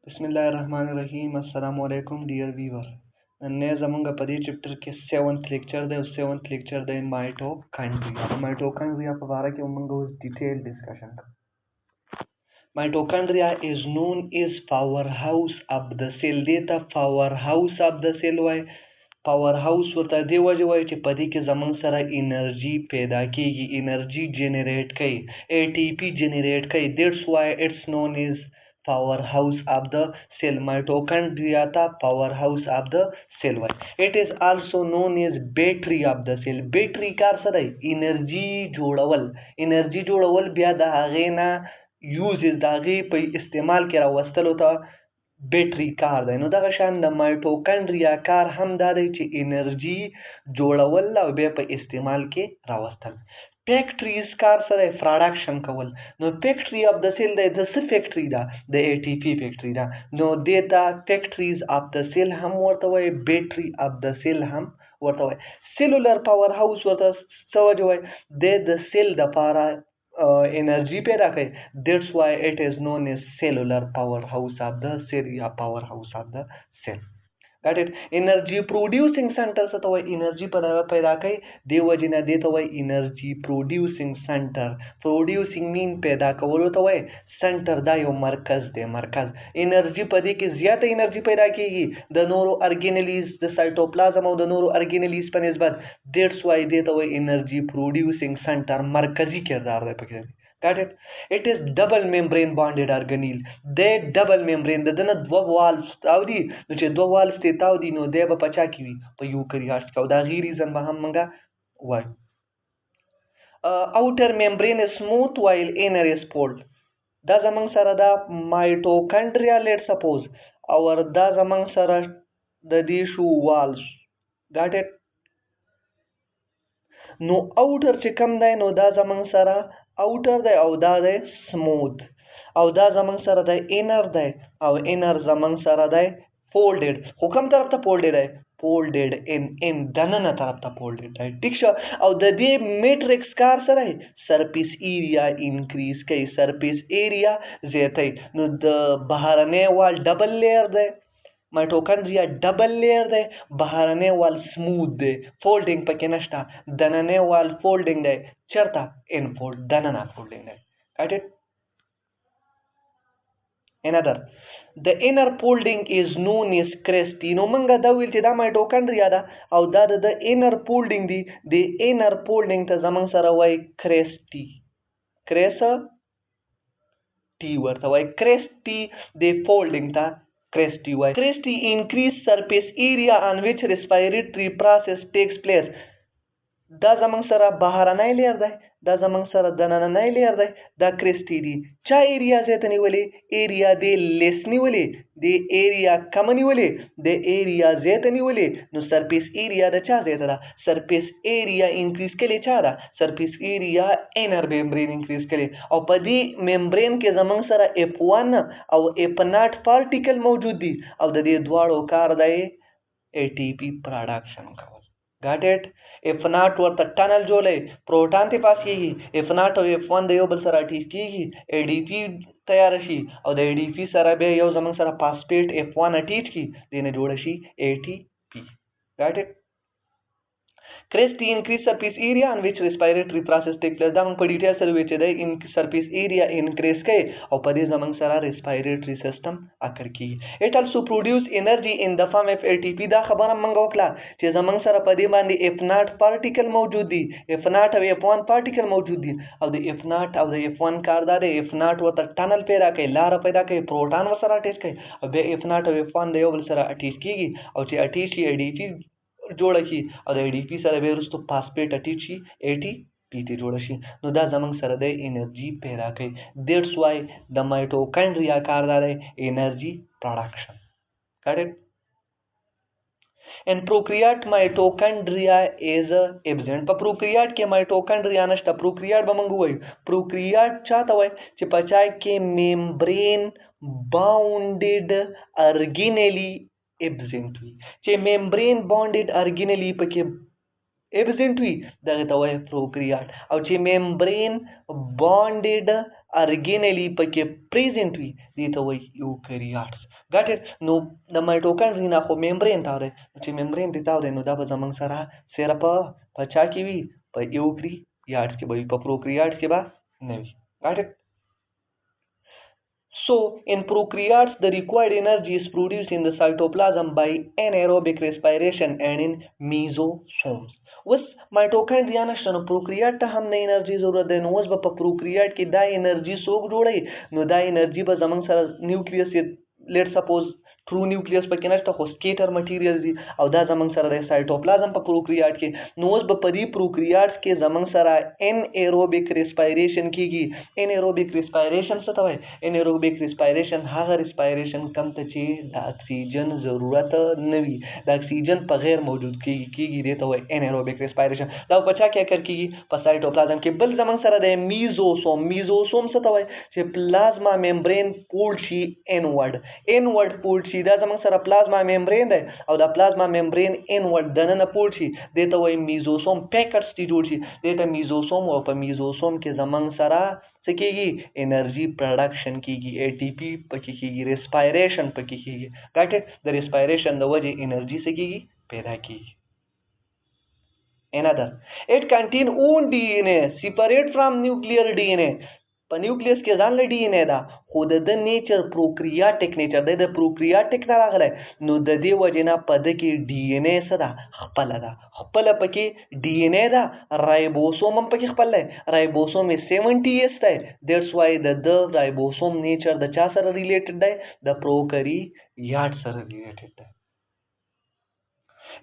बिस्मिल्लाहिर्रहमानिर्रहीम अस्सलाम वालेकुम डियर व्यूअर ने जमंगा पदी चैप्टर के 7th लेक्चर दे 7th लेक्चर दे माइटोकॉन्ड्रिया के बारे के उमंगा detail discussion mitochondria is known as powerhouse of the cell data powerhouse of the cell why powerhouse ورته دی وجه وای چې پدې کې زمون سره انرژي پیدا کیږي انرژي جنریټ کوي ATP جنریټ کوي that's why it's known as powerhouse of the cell mitochondria ta powerhouse of the cell why it is also known as battery of the cell battery کار سره انرژي جوړول بیا د هغې نه یوزز د هغې په استعمال کې راوستلو ته بیټري کار دی نو دغه شان د مایټوکانډریا کار هم دا دی چې انرژي جوړول او بیا په استعمال کې راوستل فیکټریز کار سره پروډکشن کول نو فیکټری اف د سیل دی د څه فیکټری ده د ATP فیکټری ده نو دې ته فیکټریز اف د سیل هم ورته وایي بیټري اف د سیل هم ورته وایي سیلولر پاور هاوس ورته څه وجه وایي د سیل دپاره energy پیدا کوي that's why it is known as cellular powerhouse of the cell یا powerhouse of the cell got it energy producing center څه ته وایي انرژي پیدا کوي دی وجې نه دې ته وایي انرژي producing center producing mean پیدا کولو ته وایي سنټر دا یو مرکز دی مرکز انرژي په دې کې زیاته انرژي پیدا کیږي د نورو ارګینلیز د سایټوپلازم او د نورو ارګینلیز په نسبت that's why دې ته وایي انرژي producing center مرکزی کردار دی پکې got it is double membrane bonded organelle د double membrane د دنه دوه والز تاو دي نو چې دوه والز ته تاو دي نو دی به پچا کی وي په یوکریاټ کې او دا غیر ریزن به هم منګه وای outer membrane is smooth while inner is pulled دا زمنګ سره دا mitochondria let suppose او دا زمنګ سره د دې شو والز got it نو outer چې کم دی نو دا زمنګ سره outer دی او دا دی smooth او دا زمنګ سره دی inner دی او inner زمنګ سره دی folded خو کوم طرف ته folded دی folded in دننه طرف ته folded دی ټیک شو او د دې میټرکس کار سره سرفیس ایریا انکریز کوي سرفیس ایریا زیاتوي نو د بهرنی وال ډبل لیر دی مایټوکانډریا ډبل لیر دی بهرنی وال سموث دی فولډینګ پکې نشته دننی وال فولډینګ دی چرته ان فولډ دننه فولډینګ دی got it another the inner folding is known as crusty نو موږ دا ویل چې دا مایټوکانډریا ده او دا د inner folding دی د inner folding ته زمونږ سره وایي crusty ورته وایي crusty د folding ته crusty why crusty increase surface area on which respiratory process takes place دا زمنګ سره بهرنی لیر دی دا زمنګ سره دننی لیر دی دا crusty دی چا ایریا زیاته نیولې ایریا دی لیس نیولې د ایریا کم نیولې د ایریا زیاته نیولې نو سرفیس ایریا د چا زیاته ده سرفیس ایریا انکریز کړي چا ده سرفیس ایریا انر ممبرین انکریز کړي او په دې ممبرین کې زمنګ سره F1 او F0 پارټیکل موجود دي او د دې دواړو کار دی ATP پروډکشن کول got it F0 ورته ټنل جوړي پروټون ته پاس کیږي F0 او F1 د یو بل سره اټیچ کیږي ADP تیار شي او د ADP سره به یو زمنګ سره فاسفیټ F1 اټیچ کی دینه جوړ شي ATP got it crusty increase surface area on which respiratory process take place دا موږ په ډیټیل سره وی چې د ان surface area increase کوي او په دې زمنګ سره respiratory system اکر کیږي it also produce energy in the form of ATP دا خبره موږ وکړه چې زمنګ سره په دې باندې F0 پارټیکل موجود دي F0 او F1 پارټیکل موجود دي او د F0 او د F1 کار دا دی F0 ورته ټنل پیدا کوي لار پیدا کوي پروټون ورسره اټیچ کوي او بیا F0 او F1 د یو بل سره اټیچ کیږي او چې اټیچ شي ADP جوړ شي او د ADP سره به وروسته فاسفیټ اټیچ شي ATP ته جوړ شي نو دا زمنګ سره د انرژي پیدا کوي that's why د مایټوکانډریا کار دی انرژي پروډکشن got it in procreate mitochondria is absent په پروکریات کې مایټوکانډریا نشته پروکریات به موږ وایو پروکریات چاته وایي چې پچای کې ممبرین باونډډ ارګینلی absent وي چې ممبرین باونډډ ارګینلی پکې absent وي دغه ته وایي پروکریات او چې ممبرین باونډډ ارګینلی پکې پریزنټ وي دې ته وایي یوکریاټس. ګټ اټ. نو د مایټوکانډري نه خو ممبرین تاو دی، چې ممبرین دې تاو دی نو دا به زموږ سره صرف په چا کې وي؟ په یوکریاټس کې به وي، په پروکریاټس کې به نه وي. ګټ اټ. So, in prokaryotes, the required energy is produced in the cytoplasm by anaerobic respiration and in mesosomes. اوس مایټوکانډریا نشته نو پروکریات ته هم نه انرژي ضرورت دی، نو اوس به په پروکریات کې دا انرژي څوک جوړوي؟ نو دا انرژي به زموږ سره نیوکلیس لیټ سپوز ټرو نیوکلیس پکې نشته خو سکیټر مټیریل دي او دا زموږ سره د سایټوپلازم په پروکریات کې. نو اوس به په دې پروکریاتس کې زموږ سره ان ایروبیک ریسپایریشن کیږي. ان ایروبیک ریسپایریشن څه ته وایي؟ ان ایروبیک ریسپایریشن هغه ریسپایریشن کم ته چې د اکسیجن ضرورت نه وي، د اکسیجن په غیر موجود کیږي دې ته وایي ان ایروبیک ریسپایریشن. دا په چا کې اکر کیږي؟ په سایټوپلازم کې. بل زموږ سره د میزوسوم. میزوسوم څه ته وایي؟ چې پلازما ممبرین پول شي انورډ پول شي. دا زموږ سره پلازما ممبرین دی او دا پلازما ممبرین انورډ دننه پول شي دې ته وایي میزوسوم. پیکټس دي جوړ شي دې ته میزوسوم. او په میزوسوم کې زموږ سره څه کیږي؟ انرژي پروډکشن کیږي، اے ټي پی پکې کیږي، ریسپایریشن پکې کیږي. ګټ اټ. د ریسپایریشن د وجې انرژي څه کیږي؟ پیدا کیږي. Another, it contain own DNA separate from nuclear DNA. په نیوکلیس کې ځان له ډي ان اے ده خو د نیچر پروکریاټک نیچر دی، د پروکریاټک نه راغلی نو د دې وجې نه په ده کې ډي ان اے څه ده؟ خپله ده، خپله پکې ډي ان اے ده. رایبوسوم هم پکې خپل دی، رایبوسوم یې 70S دی. دیټس وای د رایبوسوم نیچر د چا سره ریلیټډ دی؟ د پروکریاټ سره ریلیټډ دی.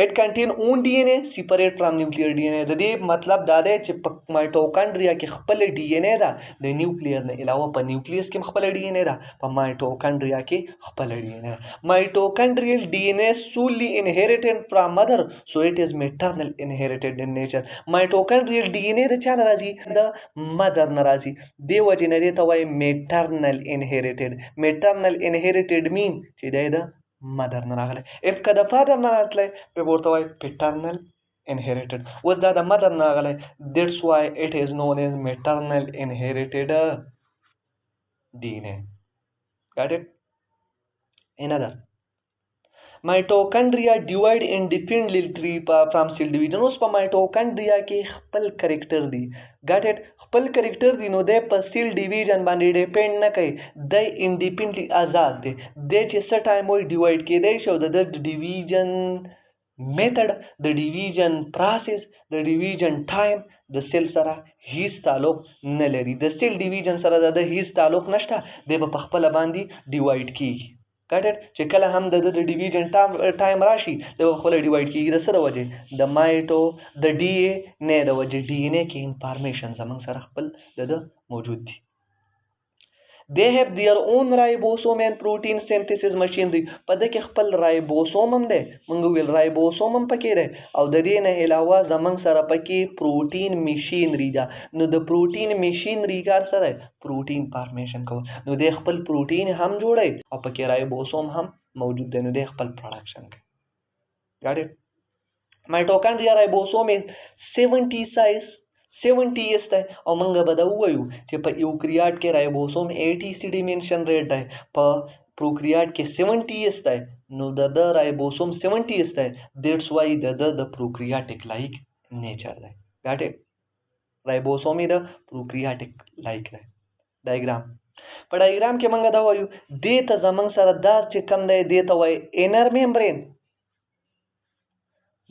It contain own DNA separate from nuclear DNA. د دې مطلب دا دی چې په مایټوکانډریا کې خپل ډي ان اے ده د نیوکلیر نه علاوه، په نیوکلیس کې خپل ډي ان اے ده، په مایټوکانډریا کې خپل ډي ان اے. مایټوکانډریال ډي ان اے solely inherited from mother, so it is maternal inherited in nature. مایټوکانډریال ډي ان اے د چا نه راځي؟ د مدر نه راځي. دې وجې نه دې ته وایي میټرنل انهیریټډ. میټرنل انهیریټډ مین چې دی د مدر نه راغلی. اف که د فادر نه راتلی بیا به ورته وایي پیټرنل انهیریټډ. اوس دا د مدر نه راغلی دیټس وای اټ از نون ایز میټرنل انهیریټډ ډي ان اے. ګاټ اټ. Another, مایټوکانډریا ډیوایډ انډیپینډنټلی فرام سیل ډیویژن. اوس په مایټوکانډریا کې خپل کرکټر دی. ګاټ اټ. خپل کرکټر دی نو دی په سیل ډیویژن باندې ډیپینډ نه کوي، دی انډیپینډنټلی آزاد دی. دی چې څه ټایم وایي ډیوایډ کېدی شي او د ډیویژن میتھډ، د ډیویژن پروسس، د ډیویژن ټایم د سیل سره هیڅ تعلق نه لري. د سیل ډیویژن سره د هیڅ تعلق نشته، دی به په خپله باندې ډیوایډ کېږي. ګټ اټ. چې کله هم د ډیویژن ټایم راشي دی به خپله ډیوایډ کېږي. د څه د وجې؟ د ډي ان اے د وجې. ډي ان اے کې انفارمیشن زموږ سره خپل د موجود دي. They have their own ribosome and protein synthesis machinery. په ده کې خپل رایبوسوم هم دی، موږ ویل رایبوسوم هم پکې دی او د دې نه علاوه زموږ سره پکې پروټین میشینري ده. نو د پروټین میشینري کار څه دی؟ پروټین فارمیشن کول. نو دی خپل پروټین هم جوړوي او پکې رایبوسوم هم موجود دی، نو دی خپل پروډکشن کوي. ګاټ اټ. مایټوکانډریا رایبوسوم 70S دی او موږ به دا ووایو چې په یوکریاټ کې رایبوسوم 80 ډیمینشن ریټ دی، په پروکریاټ کې 70S دی. نو د رایبوسوم 70S دی، دیټس وای د پروکریاټک لایک نیچر دی. ګاټ اټ. رایبوسوم یې د پروکریاټک لایک دی. ډایګرام. په ډایګرام کې موږ دا وایو دې ته زموږ سره دا چې کم دی دې ته وایي انر ممبرین،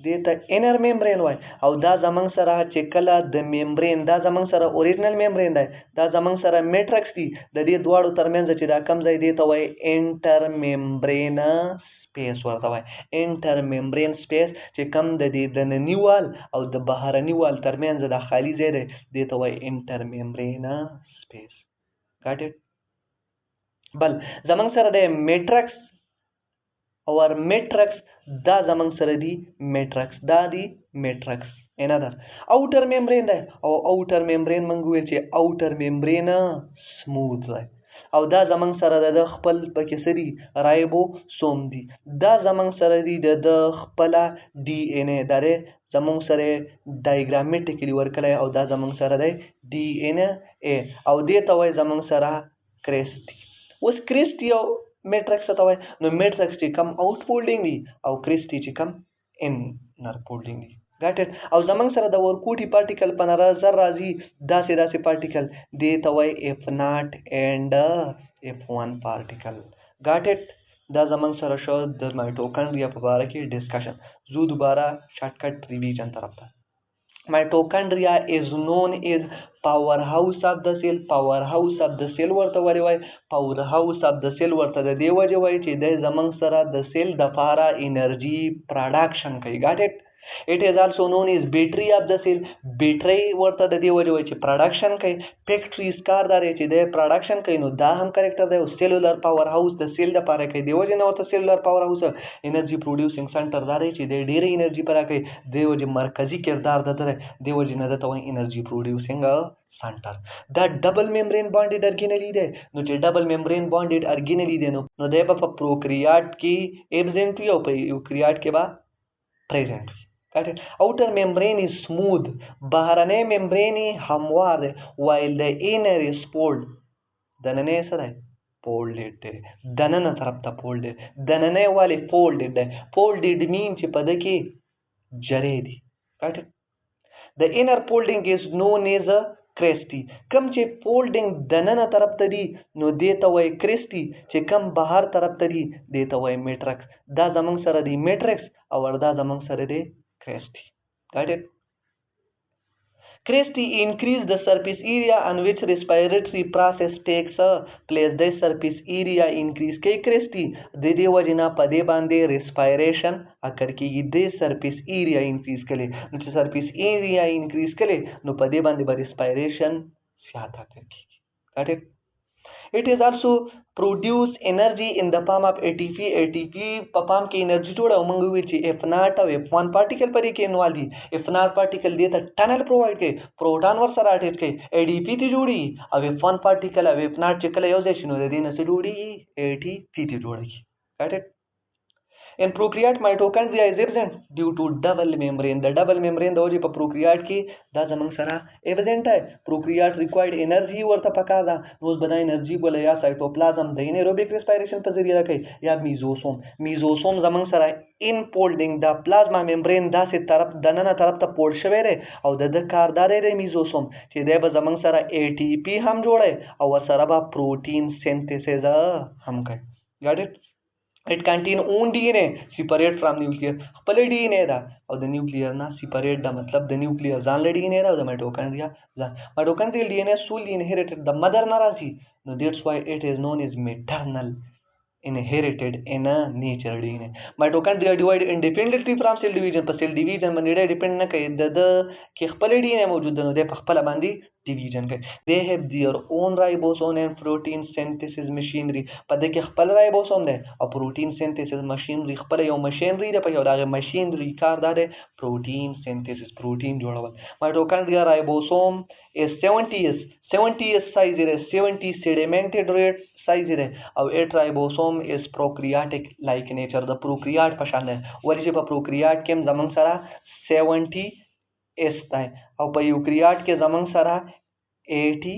دې ته انر ممبرین وای او دا زموږ سره چې کله د ممبرین دا زموږ سره اوریجنل ممبرین دی، دا زموږ سره میټرکس دی، د دې دواړو ترمنځ چې دا کم ځای دې ته وایي انټر ممبرین سپیس ورته وایي. انټر ممبرین سپیس چې کم د دې دنني وال او د بهرني وال ترمنځ دا خالی ځای دی دې ته وایي انټر ممبرین سپیس. ګاټ اټ. بل زموږ سره د میټرکس اور میټرکس دا زموږ سره دی میټرکس، دا دی میټرکس. Another, outer membrane دی او outer membrane موږ ویل چې outer membrane smooth دی او دا زمنګ سره د خپل پکې سری رایبوسوم دي. دا زمنګ سره دی د خپل ډي ان اے دره زمونږ سره ډایګرامیټیکلی ورکړی او دا زمونږ سره دی ډي ان اے او دې ته وایي زمونږ سره کرسټي. اوس کرسټي او میټرکس ته وایي نو میټرکس چې کم آوټ فولډینګ دي او کرسټي چې کم انر فولډینګ دي. ګاټ اټ. او زمونږ سره د ورکوټي پارټیکل په نظر راځي داسې پارټیکل دې ته وایي اف ناټ اینډ اف 1 پارټیکل. ګاټ اټ. دا زمونږ سره شو د مایټوکانډریا په باره کې ډسکشن. زو دوباره شارټکټ ریویژن طرف ته. Mitochondria is known as powerhouse of the cell. Powerhouse of the cell ورته ولې وایي؟ powerhouse of the cell ورته د دې وجې وایي چې د زمونږ سره د سیل دپاره انرژي پروډکشن کوي. ګاټ اټ. It is also known as battery of the cell. بیټرۍ ورته د دې وجې وایي چې پروډکشن کوي. فیکټریز کار دار چې د پروډکشن کوي نو دا هم کریکټر دی. او سیلولر پاور هاوس د سیل دپاره کوي. دې وجې نه ورته سیلولر پاور هاوس انرژي پروډیوسینګ سنټر دا دی چې د ډېرې انرژي پیدا کوي. دې وجې مرکزي کردار دته دی. دې وجې نه دته وایي انرژي پروډیوسینګ سنټر. دا ډبل ممبرین بانډډ ارګینلي دی. نو چې ډبل ممبرین بانډډ ارګینلي دی نو دی به په پروکریات کې ایبزنټ وي او په یوکریات کې به پریزنټ وي. outer membrane is smooth. بهرنی ممبرین هموار دی. while the inner is fold. دننه سره folded دی. دننه طرف ته folded. دننه والی folded دی. folded mean چې په ده کې جرې دي. The inner folding is known as a کرسټي. کم چې فولډینګ دننه طرف ته دي نو دې ته وایي کرسټي. چې کم بهر طرف ته دي دې ته وایي میټرکس. دا زمونږ سره دی میټرکس او دا زمونږ سره دی کرسټي. ګاټ اټ. Cresti increase the surface area on which respiratory process takes place. The surface area increase کوي cresti. د دې وجې نه په دې باندې respiration اکر کېږي. د surface area increase کړي نو چې surface area increase کړي نو په دې باندې به respiration زیات اکر کېږي. got it. It is also produce energy in the form of ATP. ATP په پام کې انرژي جوړه او موږ ویل چې F0 او F1 پارټیکل پرې کې انوال دي. F0 پارټیکل دې ته ټنل پرووایډ کوي. پروټون ور سره اټیچ کوي. ADP ته جوړي او F1 پارټیکل او F0 چې کله یو ځای شي نو د دې نه څه جوړي ATP ته جوړي. got it. In prokaryote mitochondria is absent due to double membrane. The double membrane د وجې په پروکریات کې دا زمونږ سره absent دی. پروکریات required energy ورته پکار ده. نو اوس به دا انرژي بوله یا سایټوپلازم د انیروبیک ریسپایریشن په ذریعه کوي یا میزوسوم. میزوسوم زمونږ سره ان فولډینګ دا پلازما ممبرین داسې طرف دننه طرف ته فولډ شوی دی او د ده کاردار دی میزوسوم چې دی به زمونږ سره ATP هم جوړی او ورسره به پروټین سینتھیسز هم کوي. got it. It contain own DNA separate from nucleus. خپل DNA ده او د نیوکلیر نه separate ده. مطلب د نیوکلیر ځان له DNA ده او د مایټوکانډریا ځان. مایټوکانډریال DNA solely inherited د مدر نه راځي. نو that's why it is known as maternal inherited in a nature DNA. Mitochondria divide independently from cell division. په cell division باندې ډیپند نه کوي. د کې خپل DNA موجود ده نو د په خپل باندې division کوي. They have their own ribosome and protein synthesis machinery. په دې کې خپل رایبوسوم ده او protein synthesis machinery خپل یو machinery ده. په یو دغه machinery کار ده protein synthesis protein جوړول. Mitochondria ribosome is 70 size ده. 70 sedimented rate size ده او 8 ribosome is prokaryotic like nature. د پروکریات په شان ده. ولې چې په پروکریات کې زمونږ سره 70 اس دی او په یوکریات کې زمونږ سره 80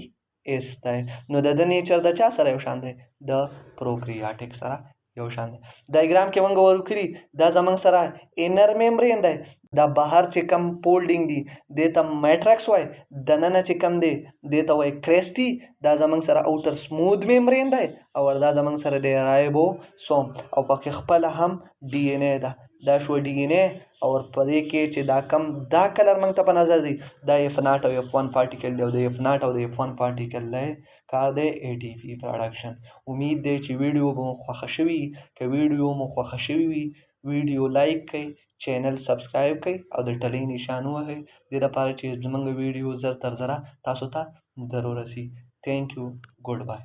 اس دی. نو د نیچر د چا سره یو شان دی؟ د پروکریاتیک سره یو شان دی. ډایګرام کې موږ ورکړي دا زمونږ سره انر ممبرین دی. دا بهر چې کم فولډینګ دي دې ته میټرکس وایي. دننه چې کم دی دې ته وایي کرسټي. دا زمونږ سره اوټر سموث ممبرین دی او دا زمونږ سره دی رایبوسوم او پکې خپل هم ډي ان اے ده. دا شو ډي ان اے او په دې کې چې دا کم دا کلر موږ ته په نظر دی دا F0 او F1 پارټیکل دی او د F0 او د F1 پارټیکل دی کار دی ATP پروډکشن. امید دی چې ویډیو به مو خوښه شوي. که ویډیو مو خوښه شوي وي ویډیو لایک کړئ، چینل سبسکرایب کړئ او د ټلۍ نشان ووهئ دې لپاره چې زموږ ویډیو زر تر زره تاسو ته ضرور رسي. تھینک یو. ګډ بای.